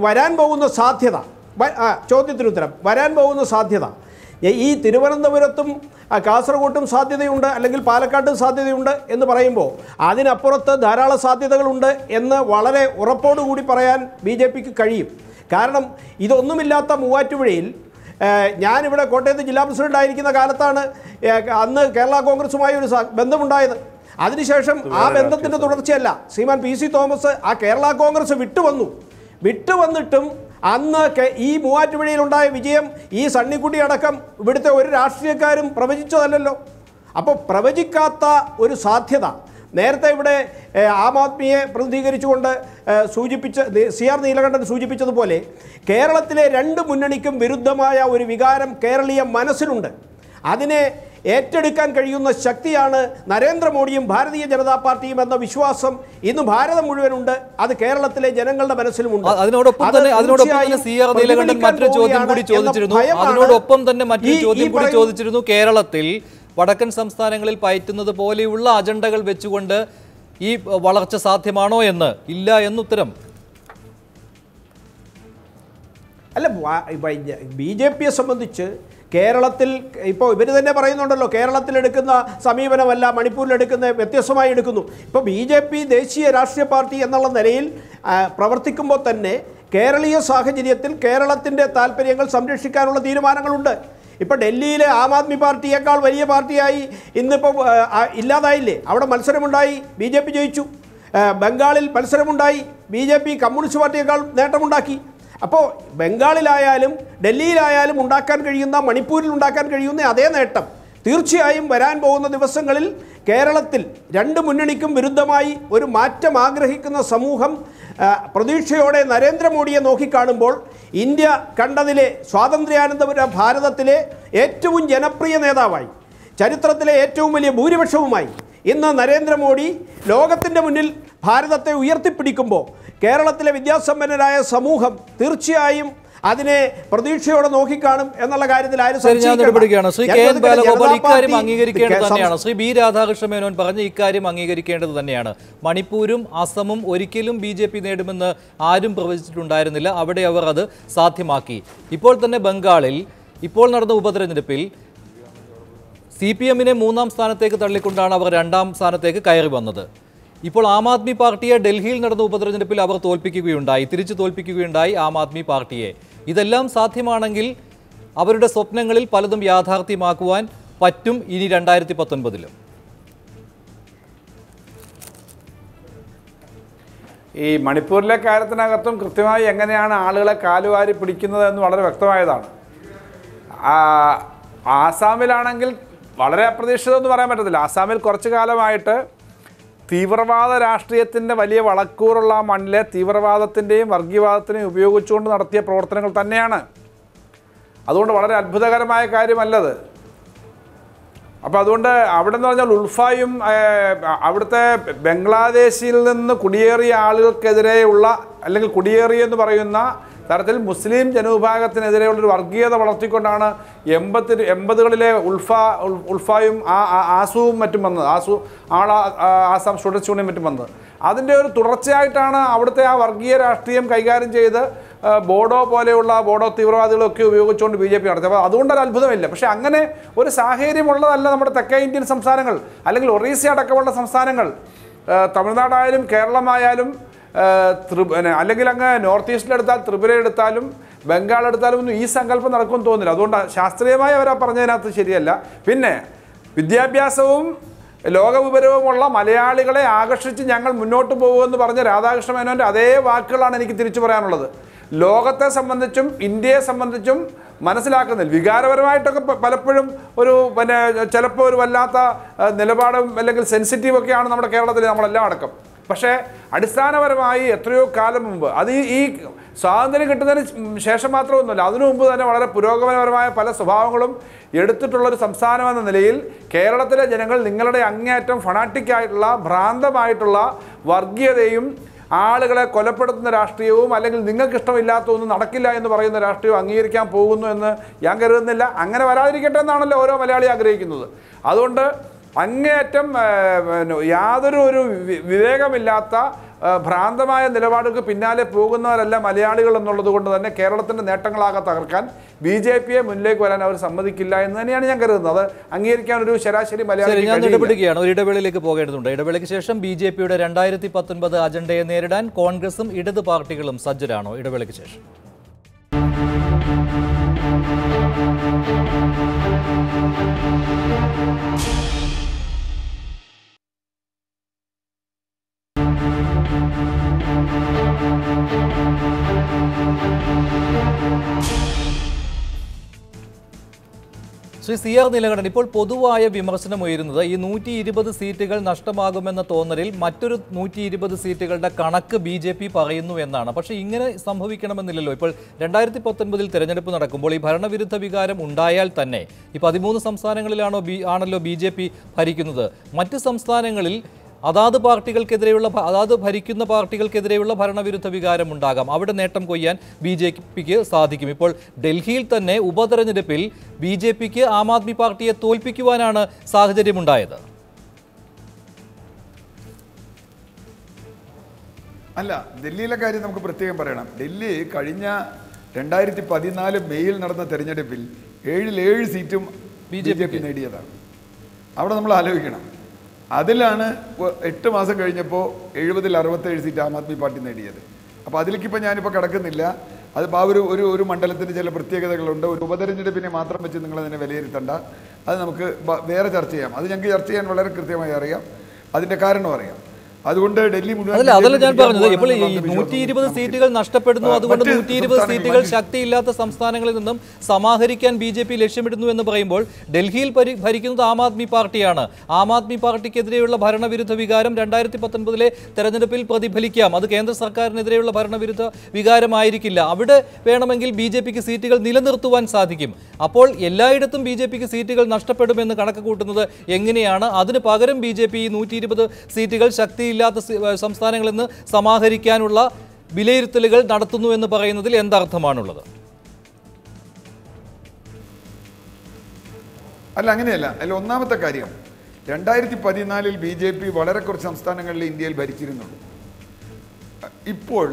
വരാൻ പോകുന്ന സാധ്യത, ചോദ്യത്തിന് ഉത്തരം, വരാൻ പോകുന്ന സാധ്യത ഈ തിരുവനന്തപുരത്തും കാസർഗോട്ടും സാധ്യതയുണ്ട്, അല്ലെങ്കിൽ പാലക്കാട്ടും സാധ്യതയുണ്ട് എന്ന് പറയുമ്പോൾ അതിനപ്പുറത്ത് ധാരാളം സാധ്യതകളുണ്ട് എന്ന് വളരെ ഉറപ്പോടുകൂടി പറയാൻ BJPക്ക് കഴിയും. കാരണം ഇതൊന്നുമില്ലാത്ത മൂവാറ്റുപുഴയിൽ ഞാനിവിടെ കോട്ടയത്ത് ജില്ലാ പ്രസിഡന്റ് ആയിരിക്കുന്ന കാലത്താണ് അന്ന് കേരള കോൺഗ്രസുമായി ഒരു ബന്ധമുണ്ടായത്. അതിനുശേഷം ആ ബന്ധത്തിൻ്റെ തുടർച്ചയല്ല, ശ്രീമാൻ PC തോമസ് ആ കേരള കോൺഗ്രസ് വിട്ടുവന്നിട്ടും അന്ന് ഈ മൂവാറ്റുപുഴയിലുണ്ടായ വിജയം ഈ സണ്ണിക്കുട്ടി അടക്കം ഇവിടുത്തെ ഒരു രാഷ്ട്രീയക്കാരും പ്രവചിച്ചതല്ലല്ലോ. അപ്പോൾ പ്രവചിക്കാത്ത ഒരു സാധ്യത നേരത്തെ ഇവിടെ ആം ആദ്മിയെ പ്രതിനിധീകരിച്ചുകൊണ്ട് സൂചിപ്പിച്ച CR നീലകണ്ഠൻ സൂചിപ്പിച്ചതുപോലെ കേരളത്തിലെ രണ്ട് മുന്നണിക്കും വിരുദ്ധമായ ഒരു വികാരം കേരളീയ മനസ്സിലുണ്ട്. അതിനെ ഏറ്റെടുക്കാൻ കഴിയുന്ന ശക്തിയാണ് നരേന്ദ്രമോദിയും ഭാരതീയ ജനതാ പാർട്ടിയും എന്ന വിശ്വാസം ഇന്ന് ഭാരതം മുഴുവനുണ്ട്. അത് കേരളത്തിലെ ജനങ്ങളുടെ മനസ്സിലുമുണ്ട്. അതിനോടൊപ്പം തന്നെ CR നീലകണ്ഠൻ മറ്റൊരു ചോദ്യം കൂടി ചോദിച്ചിരുന്നു. കേരളത്തിൽ വടക്കൻ സംസ്ഥാനങ്ങളിൽ പയറ്റുന്നത് പോലെയുള്ള അജണ്ടകൾ വെച്ചുകൊണ്ട് ഈ വളർച്ച സാധ്യമാണോ എന്ന്. ഇല്ല എന്നുത്തരം. അല്ല, BJPയെ സംബന്ധിച്ച് കേരളത്തിൽ ഇപ്പോൾ ഇവർ തന്നെ പറയുന്നുണ്ടല്ലോ, കേരളത്തിലെടുക്കുന്ന സമീപനമല്ല മണിപ്പൂരിലെടുക്കുന്ന, വ്യത്യസ്തമായി എടുക്കുന്നു. ഇപ്പോൾ BJP ദേശീയ രാഷ്ട്രീയ പാർട്ടി എന്നുള്ള നിലയിൽ പ്രവർത്തിക്കുമ്പോൾ തന്നെ കേരളീയ സാഹചര്യത്തിൽ കേരളത്തിൻ്റെ താല്പര്യങ്ങൾ സംരക്ഷിക്കാനുള്ള തീരുമാനങ്ങളുണ്ട്. ഇപ്പോൾ ഡൽഹിയിലെ ആം ആദ്മി പാർട്ടിയേക്കാൾ വലിയ പാർട്ടിയായി ഇന്നിപ്പോൾ ഇല്ലാതായില്ലേ? അവിടെ മത്സരമുണ്ടായി, BJP ജയിച്ചു. ബംഗാളിൽ മത്സരമുണ്ടായി, BJP കമ്മ്യൂണിസ്റ്റ് പാർട്ടിയേക്കാൾ നേട്ടമുണ്ടാക്കി. അപ്പോൾ ബംഗാളിലായാലും ഡൽഹിയിലായാലും ഉണ്ടാക്കാൻ കഴിയുന്ന, മണിപ്പൂരിൽ ഉണ്ടാക്കാൻ കഴിയുന്ന അതേ നേട്ടം തീർച്ചയായും വരാൻ പോകുന്ന ദിവസങ്ങളിൽ കേരളത്തിൽ രണ്ട് മുന്നണിക്കും വിരുദ്ധമായി ഒരു മാറ്റം ആഗ്രഹിക്കുന്ന സമൂഹം പ്രതീക്ഷയോടെ നരേന്ദ്രമോദിയെ നോക്കിക്കാണുമ്പോൾ ഇന്ത്യ കണ്ടതിലെ സ്വാതന്ത്ര്യാനന്തര ഭാരതത്തിലെ ഏറ്റവും ജനപ്രിയ നേതാവായി, ചരിത്രത്തിലെ ഏറ്റവും വലിയ ഭൂരിപക്ഷവുമായി ഇന്ന് നരേന്ദ്രമോദി ലോകത്തിൻ്റെ മുന്നിൽ ഭാരതത്തെ ഉയർത്തിപ്പിടിക്കുമ്പോൾ കേരളത്തിലെ വിദ്യാസമ്പന്നരായ സമൂഹം തീർച്ചയായും അതിനെ പ്രതീക്ഷയോടെ നോക്കിക്കാണും എന്നുള്ള കാര്യത്തിൽ ആരും സംശയിക്കുകയാണ്. ശ്രീ KN ബാലഗോപാൽ ഇക്കാര്യം അംഗീകരിക്കേണ്ടത് തന്നെയാണ്. ശ്രീ B രാധാകൃഷ്ണ മേനോൻ പറഞ്ഞ ഇക്കാര്യം അംഗീകരിക്കേണ്ടത് തന്നെയാണ്. മണിപ്പൂരും അസമും ഒരിക്കലും BJP നേടുമെന്ന് ആരും പ്രവചിച്ചിട്ടുണ്ടായിരുന്നില്ല. അവിടെ അവർ അത് സാധ്യമാക്കി. ഇപ്പോൾ തന്നെ ബംഗാളിൽ ഇപ്പോൾ നടന്ന ഉപതെരഞ്ഞെടുപ്പിൽ CPM-നെ 3-ാം സ്ഥാനത്തേക്ക് തള്ളിക്കൊണ്ടാണ് അവർ 2-ാം സ്ഥാനത്തേക്ക് കയറി വന്നത്. ഇപ്പോൾ ആം ആദ്മി പാർട്ടിയെ ഡൽഹിയിൽ നടന്ന ഉപതെരഞ്ഞെടുപ്പിൽ അവർ തിരിച്ചു തോൽപ്പിക്കുകയുണ്ടായി ആം ആദ്മി പാർട്ടിയെ. ഇതെല്ലാം സാധ്യമാണെങ്കിൽ അവരുടെ സ്വപ്നങ്ങളിൽ പലതും യാഥാർത്ഥ്യമാക്കുവാൻ പറ്റും ഇനി 2019-ലും. ഈ മണിപ്പൂരിലെ കാര്യത്തിനകത്തും കൃത്യമായി എങ്ങനെയാണ് ആളുകളെ കാലുവാരി പിടിക്കുന്നത് എന്ന് വളരെ വ്യക്തമായതാണ്. ആസാമിലാണെങ്കിൽ വളരെ അപ്രതീക്ഷിതമെന്ന് പറയാൻ പറ്റത്തില്ല. ആസാമിൽ കുറച്ചു കാലമായിട്ട് തീവ്രവാദ രാഷ്ട്രീയത്തിൻ്റെ വലിയ വളക്കൂറുള്ള മണ്ണിലെ തീവ്രവാദത്തിൻ്റെയും വർഗീയവാദത്തിനെയും ഉപയോഗിച്ചുകൊണ്ട് നടത്തിയ പ്രവർത്തനങ്ങൾ തന്നെയാണ്. അതുകൊണ്ട് വളരെ അത്ഭുതകരമായ കാര്യമല്ലത്. അപ്പോൾ അതുകൊണ്ട് അവിടെ എന്ന് പറഞ്ഞാൽ ഉൾഫായും അവിടുത്തെ ബംഗ്ലാദേശിൽ നിന്ന് കുടിയേറിയ ആളുകൾക്കെതിരെയുള്ള, അല്ലെങ്കിൽ കുടിയേറിയെന്ന് പറയുന്ന തരത്തിൽ മുസ്ലിം ജനവിഭാഗത്തിനെതിരെയുള്ളൊരു വർഗീയത വളർത്തിക്കൊണ്ടാണ് 80കളിലെ ഉൾഫായും ആസുവും മറ്റും വന്നത്, ആസാം സ്റ്റുഡൻസ് യൂണിയൻ മറ്റും വന്നത്. അതിൻ്റെ ഒരു തുടർച്ചയായിട്ടാണ് അവിടുത്തെ ആ വർഗീയ രാഷ്ട്രീയം കൈകാര്യം ചെയ്ത് ബോഡോ പോലെയുള്ള ബോഡോ തീവ്രവാദികളൊക്കെ ഉപയോഗിച്ചുകൊണ്ട് BJP നടത്തി. അപ്പോൾ അതുകൊണ്ടൊരു അത്ഭുതമില്ല. പക്ഷേ അങ്ങനെ ഒരു സാഹചര്യമുള്ളതല്ല നമ്മുടെ തെക്കേ ഇന്ത്യൻ സംസ്ഥാനങ്ങൾ, അല്ലെങ്കിൽ ഒറീസ അടക്കമുള്ള സംസ്ഥാനങ്ങൾ. തമിഴ്നാടായാലും കേരളമായാലും അല്ലെങ്കിൽ അങ്ങ് നോർത്ത് ഈസ്റ്റിലെടുത്താൽ ത്രിപുര എടുത്താലും ബംഗാൾ എടുത്താലും ഒന്നും ഈ സങ്കല്പം നടക്കുമെന്ന് തോന്നുന്നില്ല. അതുകൊണ്ട് ശാസ്ത്രീയമായി അവരാ പറഞ്ഞതിനകത്ത് ശരിയല്ല. പിന്നെ വിദ്യാഭ്യാസവും ലോകവിവരവുമുള്ള മലയാളികളെ ആകർഷിച്ച് ഞങ്ങൾ മുന്നോട്ട് പോകുമെന്ന് പറഞ്ഞ രാധാകൃഷ്ണ മേനോൻ്റെ അതേ വാക്കുകളാണ് എനിക്ക് തിരിച്ചു പറയാനുള്ളത്. ലോകത്തെ സംബന്ധിച്ചും ഇന്ത്യയെ സംബന്ധിച്ചും മനസ്സിലാക്കുന്നില്ല. വികാരപരമായിട്ടൊക്കെ പലപ്പോഴും ഒരു ചിലപ്പോൾ ഒരു വല്ലാത്ത നിലപാടും അല്ലെങ്കിൽ സെൻസിറ്റീവൊക്കെയാണ് നമ്മുടെ കേരളത്തിൽ നമ്മളെല്ലാം അടക്കം. പക്ഷേ അടിസ്ഥാനപരമായി എത്രയോ കാലം മുമ്പ്, അത് ഈ സ്വാതന്ത്ര്യം കിട്ടുന്നതിന് ശേഷം മാത്രമൊന്നുമില്ല, അതിനു മുമ്പ് തന്നെ വളരെ പുരോഗമനപരമായ പല സ്വഭാവങ്ങളും എടുത്തിട്ടുള്ളൊരു സംസ്ഥാനമെന്ന നിലയിൽ കേരളത്തിലെ ജനങ്ങൾ നിങ്ങളുടെ അങ്ങേയറ്റം ഫണാറ്റിക്കായിട്ടുള്ള ഭ്രാന്തമായിട്ടുള്ള വർഗീയതയും ആളുകളെ കൊലപ്പെടുത്തുന്ന രാഷ്ട്രീയവും അല്ലെങ്കിൽ നിങ്ങൾക്കിഷ്ടമില്ലാത്തതൊന്നും നടക്കില്ല എന്ന് പറയുന്ന രാഷ്ട്രീയവും അംഗീകരിക്കാൻ പോകുന്നു എന്ന് ഞാൻ കരുതുന്നില്ല. അങ്ങനെ വരാതിരിക്കട്ടെ എന്നാണല്ലോ ഓരോ മലയാളി ആഗ്രഹിക്കുന്നത്. അതുകൊണ്ട് അങ്ങേയറ്റം യാതൊരു വിവേകമില്ലാത്ത ഭ്രാന്തമായ നിലപാടുകൾക്ക് പിന്നാലെ പോകുന്നവരല്ല മലയാളികൾ എന്നുള്ളത് കൊണ്ട് തന്നെ കേരളത്തിൻ്റെ നേട്ടങ്ങളാകെ തകർക്കാൻ BJP-യെ മുന്നിലേക്ക് വരാൻ അവർ സമ്മതിക്കില്ല എന്ന് തന്നെയാണ് ഞാൻ കരുതുന്നത്. അത് അംഗീകരിക്കാൻ ഒരു ശരാശരി മലയാളി. ഞാൻ ഇടപെടുകയാണ്. ഒരു ഇടവേളയിലേക്ക് പോകേണ്ടതുണ്ട്. ഇടവേളയ്ക്ക് ശേഷം BJP-യുടെ 2019 അജണ്ടയെ നേരിടാൻ കോൺഗ്രസും ഇടത് പാർട്ടികളും സജ്ജരാണോ? ഇടവേളയ്ക്ക് ശേഷം. ശ്രീ CR നീലകണ്ഠൻ, ഇപ്പോൾ പൊതുവായ വിമർശനം ഉയരുന്നത് ഈ 120 സീറ്റുകൾ നഷ്ടമാകുമെന്ന തോന്നലിൽ മറ്റൊരു 120 സീറ്റുകളുടെ കണക്ക് BJP പറയുന്നു എന്നാണ്. പക്ഷേ ഇങ്ങനെ സംഭവിക്കണമെന്നില്ലല്ലോ. ഇപ്പോൾ 2019 തെരഞ്ഞെടുപ്പ് നടക്കുമ്പോൾ ഈ ഭരണവിരുദ്ധ വികാരം ഉണ്ടായാൽ തന്നെ ഈ 13 സംസ്ഥാനങ്ങളിലാണല്ലോ BJP ഭരിക്കുന്നത്. മറ്റ് സംസ്ഥാനങ്ങളിൽ അതാത് ഭരിക്കുന്ന പാർട്ടികൾക്കെതിരെയുള്ള ഭരണവിരുദ്ധ വികാരം ഉണ്ടാകാം. അവിടെ നേട്ടം കൊയ്യാൻ BJPക്ക് സാധിക്കും. ഇപ്പോൾ ഡൽഹിയിൽ തന്നെ ഉപതെരഞ്ഞെടുപ്പിൽ BJPക്ക് ആം ആദ്മി പാർട്ടിയെ തോൽപ്പിക്കുവാനാണ് സാഹചര്യമുണ്ടായത്. അല്ല, ഡൽഹിയിലെ കാര്യം നമുക്ക് പ്രത്യേകം പറയണം. ഡൽഹി കഴിഞ്ഞ 2014 മെയ്യിൽ നടന്ന തെരഞ്ഞെടുപ്പിൽ 7 സീറ്റും BJP നേടിയതാണ്. അവിടെ നമ്മൾ ആലോചിക്കണം. അതിലാണ് 8 മാസം കഴിഞ്ഞപ്പോൾ 70-ൽ 67 സീറ്റ് ആം ആദ്മി പാർട്ടി നേടിയത്. അപ്പോൾ അതിലേക്കിപ്പോൾ ഞാനിപ്പോൾ കിടക്കുന്നില്ല. അതിപ്പോൾ ആ ഒരു മണ്ഡലത്തിന് ചില പ്രത്യേകതകളുണ്ട്. ഒരു ഉപതെരഞ്ഞെടുപ്പിനെ മാത്രം വെച്ച് നിങ്ങളതിനെ വിലയിരുത്തണ്ട. അത് നമുക്ക് വേറെ ചർച്ച ചെയ്യാം. അത് ഞങ്ങൾക്ക് ചർച്ച ചെയ്യാൻ വളരെ കൃത്യമായി അറിയാം. അതിൻ്റെ കാരണം അറിയാം. അതുകൊണ്ട് ഡൽഹി അതല്ല ഞാൻ പറഞ്ഞത്. ഇപ്പോൾ 120 സീറ്റുകൾ നഷ്ടപ്പെടുന്നു. അതുകൊണ്ട് 120 സീറ്റുകൾ ശക്തിയില്ലാത്ത സംസ്ഥാനങ്ങളിൽ നിന്നും സമാഹരിക്കാൻ BJP ലക്ഷ്യമിടുന്നു എന്ന് പറയുമ്പോൾ ഡൽഹിയിൽ ഭരിക്കുന്നത് ആം ആദ്മി പാർട്ടിയാണ്. ആം ആദ്മി പാർട്ടിക്കെതിരെയുള്ള ഭരണവിരുദ്ധ വികാരം 2019 തെരഞ്ഞെടുപ്പിൽ പ്രതിഫലിക്കാം. അത് കേന്ദ്ര സർക്കാരിനെതിരെയുള്ള ഭരണവിരുദ്ധ വികാരമായിരിക്കില്ല. അവിടെ വേണമെങ്കിൽ BJPക്ക് സീറ്റുകൾ നിലനിർത്തുവാൻ സാധിക്കും. അപ്പോൾ എല്ലായിടത്തും BJPക്ക് സീറ്റുകൾ നഷ്ടപ്പെടുമെന്ന് കണക്ക് കൂട്ടുന്നത് എങ്ങനെയാണ്? അതിന് പകരം BJP 120 സീറ്റുകൾ ശക്തിയില്ലാത്ത സംസ്ഥാനങ്ങളിൽ നിന്ന് സമാഹരിക്കാനുള്ള വിലയിരുത്തലുകൾ നടത്തുന്നു എന്ന് പറയുന്നതിൽ എന്തർത്ഥമാണുള്ളത്? അല്ല, അങ്ങനെയല്ല. അതിൽ ഒന്നാമത്തെ കാര്യം, 2014 BJP വളരെ കുറച്ച് സംസ്ഥാനങ്ങളിൽ ഇന്ത്യയിൽ ഭരിച്ചിരുന്നുള്ളൂ. ഇപ്പോൾ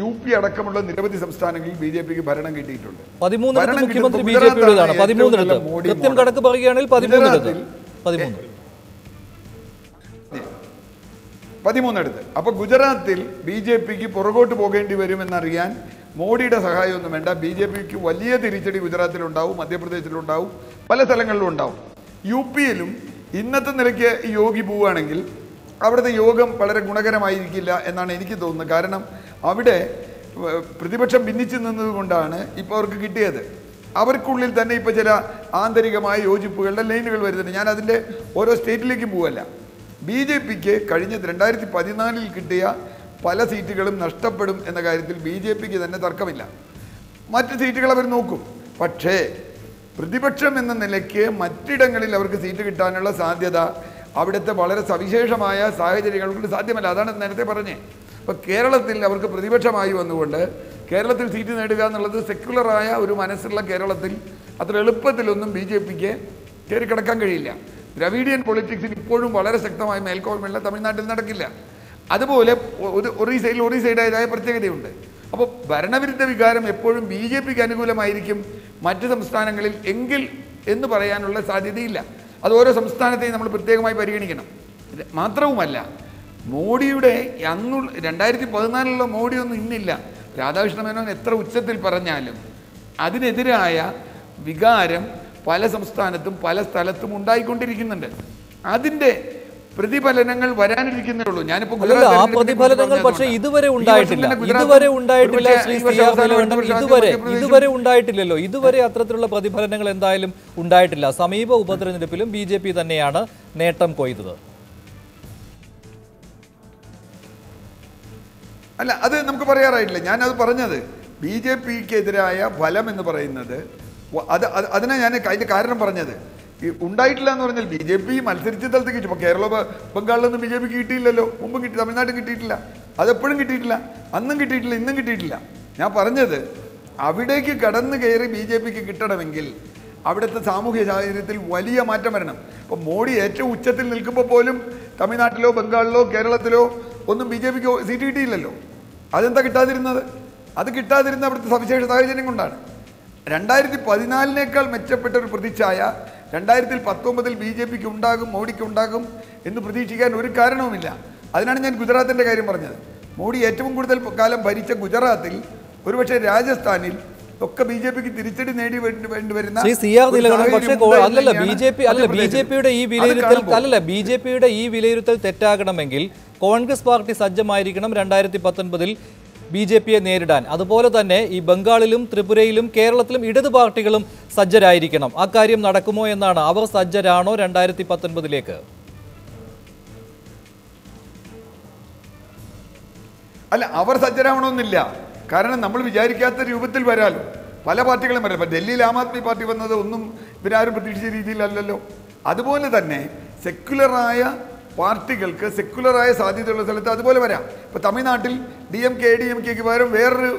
UP അടക്കമുള്ള നിരവധി സംസ്ഥാനങ്ങളിൽ BJPക്ക് ഭരണം കിട്ടിയിട്ടുണ്ട്. 13 മുഖ്യമന്ത്രി BJPയുടേതാണ്. 13 കൃത്യം കണക്ക് പറയുകയാണെങ്കിൽ 13 അപ്പോൾ ഗുജറാത്തിൽ BJPക്ക് പുറകോട്ട് പോകേണ്ടി വരുമെന്നറിയാൻ മോഡിയുടെ സഹായമൊന്നും വേണ്ട. BJPക്ക് വലിയ തിരിച്ചടി ഗുജറാത്തിലുണ്ടാവും, മധ്യപ്രദേശിലുണ്ടാവും, പല സ്ഥലങ്ങളിലും ഉണ്ടാവും. UPയിലും ഇന്നത്തെ നിലയ്ക്ക് യോഗി പോവുകയാണെങ്കിൽ അവിടുത്തെ യോഗം വളരെ ഗുണകരമായിരിക്കില്ല എന്നാണ് എനിക്ക് തോന്നുന്നത്. കാരണം അവിടെ പ്രതിപക്ഷം ഭിന്നിച്ചു നിന്നതുകൊണ്ടാണ് ഇപ്പോൾ അവർക്ക് കിട്ടിയത്. അവർക്കുള്ളിൽ തന്നെ ഇപ്പോൾ ചില ആന്തരികമായ യോജിപ്പുകളുടെ ലൈനുകൾ വരുന്നുണ്ട്. ഞാൻ അതിൻ്റെ ഓരോ സ്റ്റേറ്റിലേക്കും പോവല്ല. BJPക്ക് കഴിഞ്ഞ 2014 കിട്ടിയ പല സീറ്റുകളും നഷ്ടപ്പെടും എന്ന കാര്യത്തിൽ BJPക്ക് തന്നെ തർക്കമില്ല. മറ്റ് സീറ്റുകൾ അവർ നോക്കും. പക്ഷേ പ്രതിപക്ഷം എന്ന നിലയ്ക്ക് മറ്റിടങ്ങളിൽ അവർക്ക് സീറ്റ് കിട്ടാനുള്ള സാധ്യത അവിടുത്തെ വളരെ സവിശേഷമായ സാഹചര്യങ്ങൾ കൊണ്ട് സാധ്യമല്ല. അതാണ് നേരത്തെ പറഞ്ഞത്. അപ്പോൾ കേരളത്തിൽ അവർക്ക് പ്രതിപക്ഷമായി വന്നുകൊണ്ട് കേരളത്തിൽ സീറ്റ് നേടുക എന്നുള്ളത് സെക്യുലറായ ഒരു മനസ്സുള്ള കേരളത്തിൽ അത്ര എളുപ്പത്തിലൊന്നും BJPക്ക് കയറി കിടക്കാൻ കഴിയില്ല. ദ്രവീഡിയൻ പൊളിറ്റിക്സിൽ ഇപ്പോഴും വളരെ ശക്തമായ മേൽക്കോയ്മയുള്ള തമിഴ്നാട്ടിൽ നടക്കില്ല. അതുപോലെ ഒറീസയുടേതായ പ്രത്യേകതയുണ്ട്. അപ്പോൾ ഭരണവിരുദ്ധ വികാരം എപ്പോഴും BJPക്ക് അനുകൂലമായിരിക്കും മറ്റ് സംസ്ഥാനങ്ങളിൽ എങ്കിൽ എന്ന് പറയാനുള്ള സാധ്യതയില്ല. അത് ഓരോ സംസ്ഥാനത്തെയും നമ്മൾ പ്രത്യേകമായി പരിഗണിക്കണം. മാത്രവുമല്ല, മോഡിയുടെ 2014 മോഡിയൊന്നും ഇന്നില്ല. രാധാകൃഷ്ണ മേനോൻ എത്ര ഉച്ചത്തിൽ പറഞ്ഞാലും അതിനെതിരായ വികാരം പല സംസ്ഥാനത്തും പല സ്ഥലത്തും ഉണ്ടായിക്കൊണ്ടിരിക്കുന്നുണ്ട്. അതിൻ്റെ പ്രതിഫലനങ്ങൾ വരാനിരിക്കുന്നേ ഉള്ളൂ. ഞാനിപ്പോൾ പ്രതിഫലനങ്ങൾ പക്ഷേ ഇതുവരെ ഉണ്ടായിട്ടില്ല. ശ്രീ CR നീലകണ്ഠൻ, ഇതുവരെ ഉണ്ടായിട്ടില്ലല്ലോ. ഇതുവരെ അത്തരത്തിലുള്ള പ്രതിഫലനങ്ങൾ എന്തായാലും ഉണ്ടായിട്ടില്ല. സമീപ ഉപതെരഞ്ഞെടുപ്പിലും BJP തന്നെയാണ് നേട്ടം കൊയ്തത്. അല്ല, അത് നമുക്ക് പറയാറായിട്ടില്ല. ഞാനത് പറഞ്ഞത് BJPക്കെതിരായ ഫലം എന്ന് പറയുന്നത് അതിനെ ഞാൻ അതിൻ്റെ കാരണം പറഞ്ഞത് ഉണ്ടായിട്ടില്ല എന്ന് പറഞ്ഞാൽ BJP മത്സരിച്ച സ്ഥലത്ത് കിട്ടും. ഇപ്പോൾ കേരള ബംഗാളിലൊന്നും BJPക്ക് കിട്ടിയില്ലല്ലോ. മുമ്പും കിട്ടി, തമിഴ്നാട്ടിൽ കിട്ടിയിട്ടില്ല, അതെപ്പോഴും കിട്ടിയിട്ടില്ല, അന്നും കിട്ടിയിട്ടില്ല, ഇന്നും കിട്ടിയിട്ടില്ല. ഞാൻ പറഞ്ഞത് അവിടേക്ക് കടന്നു കയറി BJPക്ക് കിട്ടണമെങ്കിൽ അവിടുത്തെ സാമൂഹ്യ സാഹചര്യത്തിൽ വലിയ മാറ്റം വരണം. ഇപ്പോൾ മോഡി ഏറ്റവും ഉച്ചത്തിൽ നിൽക്കുമ്പോൾ പോലും തമിഴ്നാട്ടിലോ ബംഗാളിലോ കേരളത്തിലോ ഒന്നും BJPക്ക് സീറ്റ് കിട്ടിയില്ലല്ലോ. അതെന്താ കിട്ടാതിരുന്നത്? അത് കിട്ടാതിരുന്ന അവിടുത്തെ സവിശേഷ സാഹചര്യം കൊണ്ടാണ്. 2014 മെച്ചപ്പെട്ട ഒരു പ്രതിച്ഛായ 2019 BJPക്ക് ഉണ്ടാകും, മോഡിക്ക് ഉണ്ടാകും എന്ന് പ്രതീക്ഷിക്കാൻ ഒരു കാരണവുമില്ല. അതിനാണ് ഞാൻ ഗുജറാത്തിൻ്റെ കാര്യം പറഞ്ഞത്. മോഡി ഏറ്റവും കൂടുതൽ കാലം ഭരിച്ച ഗുജറാത്തിൽ, ഒരുപക്ഷെ രാജസ്ഥാനിൽ ഒക്കെ BJPക്ക് തിരിച്ചടി നേടി വേണ്ടി വരുന്ന BJPയുടെ ഈ വിലയിരുത്തൽ തെറ്റാകണമെങ്കിൽ കോൺഗ്രസ് പാർട്ടി സജ്ജമായിരിക്കണം 2019 BJPയെ നേരിടാൻ. അതുപോലെ തന്നെ ഈ ബംഗാളിലും ത്രിപുരയിലും കേരളത്തിലും ഇടത് പാർട്ടികളും സജ്ജരായിരിക്കണം. അക്കാര്യം നടക്കുമോ എന്നാണ്. അവർ സജ്ജരാണോ 2019ലേക്ക്? അല്ല, അവർ സജ്ജരാവണമെന്നില്ല. കാരണം നമ്മൾ വിചാരിക്കാത്ത രൂപത്തിൽ വരാലോ, പല പാർട്ടികളും വരാം. ഇപ്പം ഡൽഹിയിൽ ആം ആദ്മി പാർട്ടി വന്നത് ഒന്നും ഇവരാരും പ്രതീക്ഷിച്ച രീതിയിലല്ലല്ലോ. അതുപോലെ തന്നെ സെക്യുലറായ പാർട്ടികൾക്ക് സെക്യുലറായ സാധ്യതയുള്ള സ്ഥലത്ത് അതുപോലെ വരാം. ഇപ്പോൾ തമിഴ്നാട്ടിൽ DMK ADMKക്ക് പകരം വേറൊരു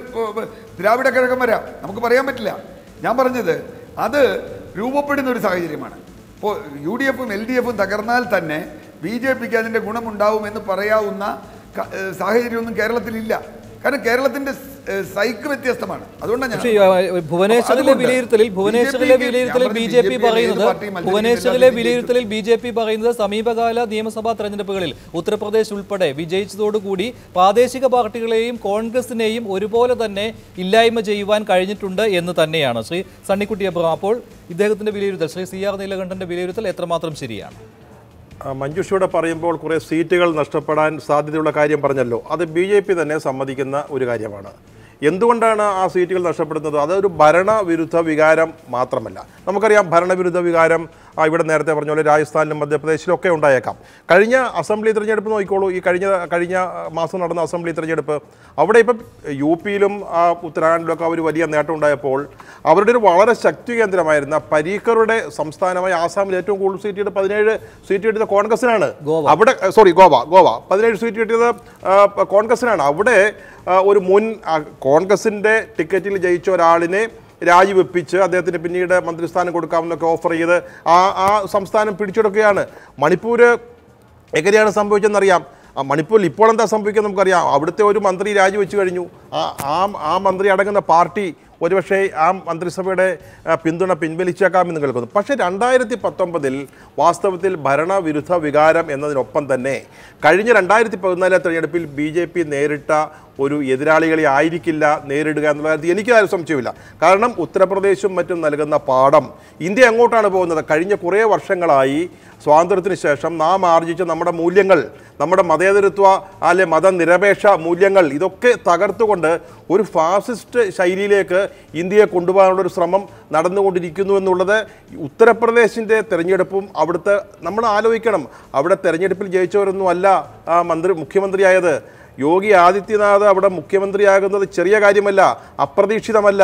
ദ്രാവിഡ കഴകം വരാം. നമുക്ക് പറയാൻ പറ്റില്ല. ഞാൻ പറഞ്ഞത് അത് രൂപപ്പെടുന്ന ഒരു സാഹചര്യമാണ്. ഇപ്പോൾ UDFും LDFും തകർന്നാൽ തന്നെ BJPക്ക് അതിൻ്റെ ഗുണമുണ്ടാവുമെന്ന് പറയാവുന്ന സാഹചര്യമൊന്നും കേരളത്തിലില്ല. കാരണം കേരളത്തിന്റെ സൈക്ക് വ്യത്യസ്തമാണ്. അതുകൊണ്ടാണ് ഭുവനേശ്വറിലെ വിലയിരുത്തലിൽ BJP പറയുന്നത് സമീപകാല നിയമസഭാ തെരഞ്ഞെടുപ്പുകളിൽ ഉത്തർപ്രദേശ് ഉൾപ്പെടെ വിജയിച്ചതോടുകൂടി പ്രാദേശിക പാർട്ടികളെയും കോൺഗ്രസിനെയും ഒരുപോലെ തന്നെ ഇല്ലായ്മ ചെയ്യുവാൻ കഴിഞ്ഞിട്ടുണ്ട് എന്ന് തന്നെയാണ് ശ്രീ സണ്ണിക്കുട്ടി അബ്രഹാം. അപ്പോൾ ഇദ്ദേഹത്തിന്റെ വിലയിരുത്തൽ, ശ്രീ CR നീലകണ്ഠന്റെ വിലയിരുത്തൽ എത്രമാത്രം ശരിയാണ്? മഞ്ജുഷയോടെ പറയുമ്പോൾ കുറേ സീറ്റുകൾ നഷ്ടപ്പെടാൻ സാധ്യതയുള്ള കാര്യം പറഞ്ഞല്ലോ. അത് BJP തന്നെ സമ്മതിക്കുന്ന ഒരു കാര്യമാണ്. എന്തുകൊണ്ടാണ് ആ സീറ്റുകൾ നഷ്ടപ്പെടുന്നത്? അതൊരു ഭരണവിരുദ്ധ വികാരം മാത്രമല്ല. നമുക്കറിയാം, ഭരണവിരുദ്ധ വികാരം ഇവിടെ നേരത്തെ പറഞ്ഞ പോലെ രാജസ്ഥാനിലും മധ്യപ്രദേശിലും ഒക്കെ ഉണ്ടായേക്കാം. കഴിഞ്ഞ അസംബ്ലി തിരഞ്ഞെടുപ്പ് നോക്കിക്കോളൂ. ഈ കഴിഞ്ഞ മാസം നടന്ന അസംബ്ലി തിരഞ്ഞെടുപ്പ്, അവിടെ ഇപ്പം UPയിലും ഉത്തരാഖണ്ഡിലൊക്കെ അവർ വലിയ നേട്ടം ഉണ്ടായപ്പോൾ അവരുടെ ഒരു വളരെ ശക്തി കേന്ദ്രമായിരുന്ന പരീക്കറുടെ സംസ്ഥാനമായ ആസാമിൽ ഏറ്റവും കൂടുതൽ സീറ്റ് കിട്ടിയത് 17 സീറ്റ് കിട്ടിയത് കോൺഗ്രസിനാണ്. അവിടെ ഗോവ 17 സീറ്റ് കിട്ടിയത് കോൺഗ്രസിനാണ്. അവിടെ ഒരു മുൻ കോൺഗ്രസിൻ്റെ ടിക്കറ്റിൽ ജയിച്ച ഒരാളിനെ രാജിവെപ്പിച്ച് അദ്ദേഹത്തിന് പിന്നീട് മന്ത്രിസ്ഥാനം കൊടുക്കാമെന്നൊക്കെ ഓഫർ ചെയ്ത് ആ സംസ്ഥാനം പിടിച്ചെടുക്കുകയാണ്. മണിപ്പൂർ എങ്ങനെയാണ് സംഭവിച്ചതെന്നറിയാം. മണിപ്പൂരിൽ ഇപ്പോൾ എന്താ സംഭവിക്കുന്നത് നമുക്കറിയാം. അവിടുത്തെ ഒരു മന്ത്രി രാജിവെച്ച് കഴിഞ്ഞു. ആ മന്ത്രി അടങ്ങുന്ന പാർട്ടി ഒരുപക്ഷെ ആ മന്ത്രിസഭയുടെ പിന്തുണ പിൻവലിച്ചേക്കാമെന്ന് കേൾക്കുന്നു. പക്ഷേ 2019 വാസ്തവത്തിൽ ഭരണവിരുദ്ധ വികാരം എന്നതിനൊപ്പം തന്നെ കഴിഞ്ഞ 2014 തെരഞ്ഞെടുപ്പിൽ BJP നേരിട്ട ഒരു എതിരാളികളെ ആയിരിക്കില്ല നേരിടുക എന്നുള്ള കാര്യത്തിൽ എനിക്കാരും സംശയമില്ല. കാരണം ഉത്തർപ്രദേശും മറ്റും നൽകുന്ന പാഠം, ഇന്ത്യ എങ്ങോട്ടാണ് പോകുന്നത്? കഴിഞ്ഞ കുറേ വർഷങ്ങളായി സ്വാതന്ത്ര്യത്തിന് ശേഷം നാം ആർജിച്ച നമ്മുടെ മൂല്യങ്ങൾ, നമ്മുടെ മതേതരത്വ അല്ലെ മതനിരപേക്ഷ മൂല്യങ്ങൾ, ഇതൊക്കെ തകർത്തുകൊണ്ട് ഒരു ഫാസിസ്റ്റ് ശൈലിയിലേക്ക് ഇന്ത്യയെ കൊണ്ടുപോകാനുള്ളൊരു ശ്രമം നടന്നുകൊണ്ടിരിക്കുന്നു എന്നുള്ളത് ഉത്തർപ്രദേശിൻ്റെ തെരഞ്ഞെടുപ്പും അവിടുത്തെ നമ്മൾ ആലോചിക്കണം. അവിടെ തെരഞ്ഞെടുപ്പിൽ ജയിച്ചവരൊന്നും അല്ല മുഖ്യമന്ത്രിയായത്. യോഗി ആദിത്യനാഥ് അവിടെ മുഖ്യമന്ത്രിയാകുന്നത് ചെറിയ കാര്യമല്ല, അപ്രതീക്ഷിതമല്ല.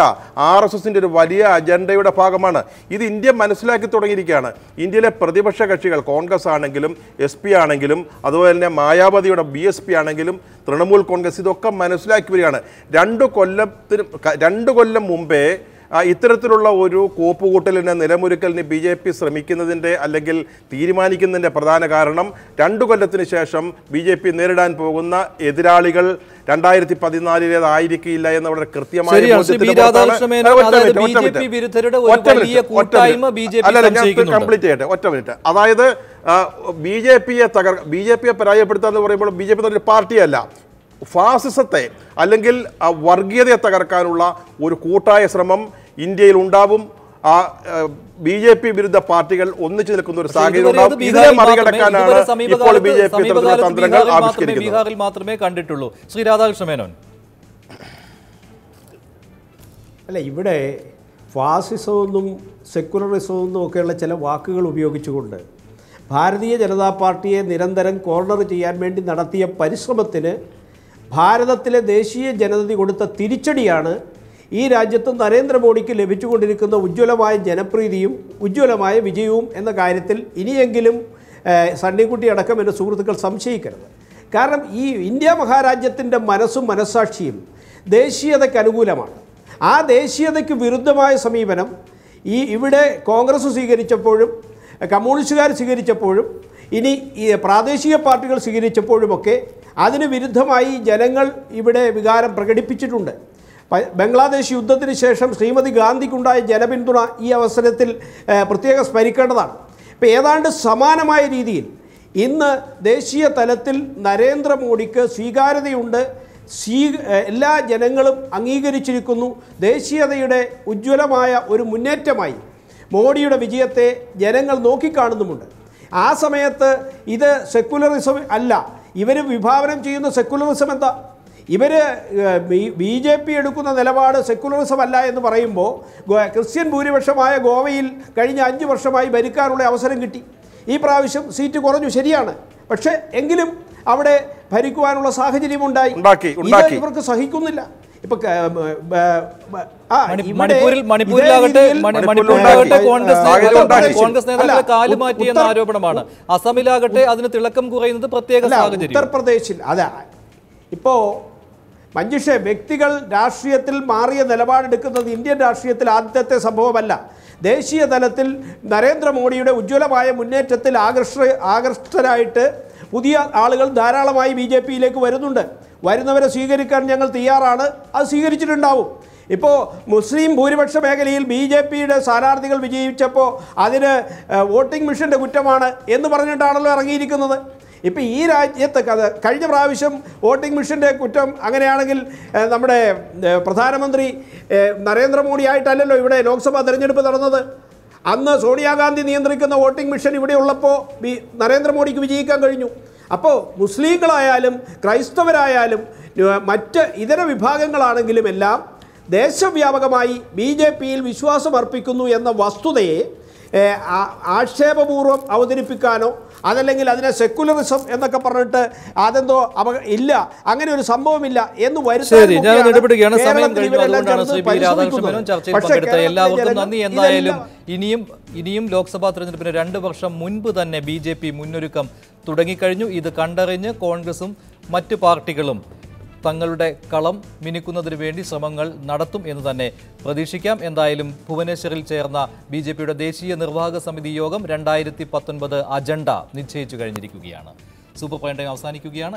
RSSൻ്റെ ഒരു വലിയ അജണ്ടയുടെ ഭാഗമാണ്. ഇത് ഇന്ത്യ മനസ്സിലാക്കി തുടങ്ങിയിരിക്കുകയാണ്. ഇന്ത്യയിലെ പ്രതിപക്ഷ കക്ഷികൾ കോൺഗ്രസ് ആണെങ്കിലും SP ആണെങ്കിലും അതുപോലെ തന്നെ മായാവതിയുടെ BSP ആണെങ്കിലും തൃണമൂൽ കോൺഗ്രസ് ഇതൊക്കെ മനസ്സിലാക്കി വരികയാണ്. 2 കൊല്ലം മുമ്പേ ഇത്തരത്തിലുള്ള ഒരു കോപ്പുകൂട്ടലിന് നിലമൊരുക്കലിന് BJP ശ്രമിക്കുന്നതിൻ്റെ അല്ലെങ്കിൽ തീരുമാനിക്കുന്നതിൻ്റെ പ്രധാന കാരണം 2 കൊല്ലത്തിന് ശേഷം BJP നേരിടാൻ പോകുന്ന എതിരാളികൾ 2014 എന്ന വളരെ കൃത്യമായ കംപ്ലീറ്റ് ചെയ്യട്ടെ. ഒറ്റ മിനിറ്റ്. അതായത് BJPയെ പരാജയപ്പെടുത്തുക എന്ന് പറയുമ്പോൾ BJP എന്നൊരു പാർട്ടിയല്ല, ഫാസിസത്തെ അല്ലെങ്കിൽ വർഗീയതയെ തകർക്കാനുള്ള ഒരു കൂട്ടായ ശ്രമം ഇന്ത്യയിൽ ഉണ്ടാവും. BJP വിരുദ്ധ പാർട്ടികൾ ഒന്നിച്ചു നിൽക്കുന്ന ഒരു സാഹചര്യം ഉണ്ടാവും. ഇതിനെ മറികടക്കാനാണ് ഇപ്പോൾ BJP തന്ത്രങ്ങൾ ആവിഷ്കരിക്കുന്നത്. ബീഹാറിൽ മാത്രമേ കണ്ടിട്ടുള്ളൂ. ശ്രീ രാധാകൃഷ്ണ മേനോൻ, അല്ല, ഇവിടെ ഫാസിസമെന്നും സെക്കുലറിസമെന്നും ഒക്കെയുള്ള ചില വാക്കുകൾ ഉപയോഗിച്ചുകൊണ്ട് ഭാരതീയ ജനതാ പാർട്ടിയെ നിരന്തരം കോർണർ ചെയ്യാൻ വേണ്ടി നടത്തിയ പരിശ്രമത്തിന് ഭാരതത്തിലെ ദേശീയ ജനത കൊടുത്ത തിരിച്ചടിയാണ് ഈ രാജ്യത്ത് നരേന്ദ്രമോദിക്ക് ലഭിച്ചുകൊണ്ടിരിക്കുന്ന ഉജ്ജ്വലമായ ജനപ്രീതിയും ഉജ്ജ്വലമായ വിജയവും എന്ന കാര്യത്തിൽ ഇനിയെങ്കിലും സണ്ണിക്കുട്ടി അടക്കം എൻ്റെ സുഹൃത്തുക്കൾ സംശയിക്കരുത്. കാരണം ഈ ഇന്ത്യ മഹാരാജ്യത്തിൻ്റെ മനസ്സും മനസ്സാക്ഷിയും ദേശീയതയ്ക്ക് അനുകൂലമാണ്. ആ ദേശീയതയ്ക്ക് വിരുദ്ധമായ സമീപനം ഇവിടെ കോൺഗ്രസ് സ്വീകരിച്ചപ്പോഴും കമ്മ്യൂണിസ്റ്റുകാർ സ്വീകരിച്ചപ്പോഴും ഇനി ഈ പ്രാദേശിക പാർട്ടികൾ സ്വീകരിച്ചപ്പോഴുമൊക്കെ അതിന് വിരുദ്ധമായി ജനങ്ങൾ ഇവിടെ വികാരം പ്രകടിപ്പിച്ചിട്ടുണ്ട്. ബംഗ്ലാദേശ് യുദ്ധത്തിന് ശേഷം ശ്രീമതി ഗാന്ധിക്കുണ്ടായ ജനപിന്തുണ ഈ അവസരത്തിൽ പ്രത്യേകം സ്മരിക്കേണ്ടതാണ്. ഇപ്പോൾ ഏതാണ്ട് സമാനമായ രീതിയിൽ ഇന്ന് ദേശീയ തലത്തിൽ നരേന്ദ്രമോദിക്ക് സ്വീകാര്യതയുണ്ട്. എല്ലാ ജനങ്ങളും അംഗീകരിച്ചിരിക്കുന്നു. ദേശീയതയുടെ ഉജ്ജ്വലമായ ഒരു മുന്നേറ്റമായി മോഡിയുടെ വിജയത്തെ ജനങ്ങൾ നോക്കിക്കാണുന്നുമുണ്ട്. ആ സമയത്ത് ഇത് സെക്കുലറിസം അല്ല, ഇവർ വിഭാവനം ചെയ്യുന്ന സെക്കുലറിസം എന്താ? ഇവർ BJP എടുക്കുന്ന നിലപാട് സെക്കുലറിസം അല്ല എന്ന് പറയുമ്പോൾ ക്രിസ്ത്യൻ ഭൂരിപക്ഷമായ ഗോവയിൽ കഴിഞ്ഞ 5 വർഷമായി ഭരിക്കാനുള്ള അവസരം കിട്ടി. ഈ പ്രാവശ്യം സീറ്റ് കുറഞ്ഞു, ശരിയാണ്. പക്ഷേ എങ്കിലും അവിടെ ഭരിക്കുവാനുള്ള സാഹചര്യമുണ്ടായി. ഇവർക്ക് സഹിക്കുന്നില്ല. ഇപ്പൊ മണിപ്പൂരിലാകട്ടെ കോൺഗ്രസ് നേതാക്കളെ കാലുമാറ്റി എന്ന ആരോപണമാണ്. അസമിലാകട്ടെ അതിന് തിളക്കം കുറയുന്നത് പ്രത്യേക സാഹചര്യം. ഉത്തർപ്രദേശിൽ അതാ ഇപ്പോൾ മഞ്ജുഷ, വ്യക്തികൾ രാഷ്ട്രീയത്തിൽ മാറിയ നിലപാടെടുക്കുന്നത് ഇന്ത്യൻ രാഷ്ട്രീയത്തിൽ ആദ്യത്തെ സംഭവമല്ല. ദേശീയ തലത്തിൽ നരേന്ദ്രമോദിയുടെ ഉജ്ജ്വലമായ മുന്നേറ്റത്തിൽ ആകർഷ്ടരായിട്ട് പുതിയ ആളുകൾ ധാരാളമായി BJPയിലേക്ക് വരുന്നുണ്ട്. വരുന്നവരെ സ്വീകരിക്കാൻ ഞങ്ങൾ തയ്യാറാണ്. അത് സ്വീകരിച്ചിട്ടുണ്ടാവും. ഇപ്പോൾ മുസ്ലിം ഭൂരിപക്ഷ മേഖലയിൽ BJPയുടെ സ്ഥാനാർത്ഥികൾ വിജയിച്ചപ്പോൾ അതിന് വോട്ടിംഗ് മെഷീൻ്റെ കുറ്റമാണ് എന്ന് പറഞ്ഞിട്ടാണല്ലോ ഇറങ്ങിയിരിക്കുന്നത്. ഇപ്പോൾ ഈ രാജ്യത്ത് കഴിഞ്ഞ പ്രാവശ്യം വോട്ടിംഗ് മെഷീൻ്റെ കുറ്റം അങ്ങനെയാണെങ്കിൽ നമ്മുടെ പ്രധാനമന്ത്രി നരേന്ദ്രമോദി ആയിട്ടല്ലല്ലോ ഇവിടെ ലോക്സഭാ തെരഞ്ഞെടുപ്പ് നടന്നത്. അന്ന് സോണിയാഗാന്ധി നിയന്ത്രിക്കുന്ന വോട്ടിംഗ് മെഷീൻ ഇവിടെ ഉള്ളപ്പോൾ നരേന്ദ്രമോദിക്ക് വിജയിക്കാൻ കഴിഞ്ഞു. അപ്പോൾ മുസ്ലിങ്ങളായാലും ക്രൈസ്തവരായാലും മറ്റ് ഇതര വിഭാഗങ്ങളാണെങ്കിലും എല്ലാം ദേശവ്യാപകമായി BJPയിൽ വിശ്വാസം അർപ്പിക്കുന്നു എന്ന വസ്തുതയെ ആക്ഷേപപൂർവ്വം അവതരിപ്പിക്കാനോ അതല്ലെങ്കിൽ അതിനെ സെക്കുലറിസം എന്നൊക്കെ പറഞ്ഞിട്ട് അതെന്തോ ഇല്ല, അങ്ങനെ ഒരു സംഭവമില്ല എന്ന് എല്ലാവർക്കും നന്ദി. എന്തായാലും ഇനിയും ലോക്സഭാ തെരഞ്ഞെടുപ്പിന് 2 വർഷം മുൻപ് തന്നെ BJP മുന്നൊരുക്കം തുടങ്ങിക്കഴിഞ്ഞു. ഇത് കണ്ടറിഞ്ഞ് കോൺഗ്രസും മറ്റ് പാർട്ടികളും തങ്ങളുടെ കളം മിനുക്കുന്നതിന് വേണ്ടി ശ്രമങ്ങൾ നടത്തും എന്ന് തന്നെ പ്രതീക്ഷിക്കാം. എന്തായാലും ഭുവനേശ്വറിൽ ചേർന്ന BJPയുടെ ദേശീയ നിർവാഹക സമിതി യോഗം 2019 അജണ്ട നിശ്ചയിച്ചു കഴിഞ്ഞിരിക്കുകയാണ്. സൂപ്പർ പോയിന്റ് അവസാനിക്കുകയാണ്.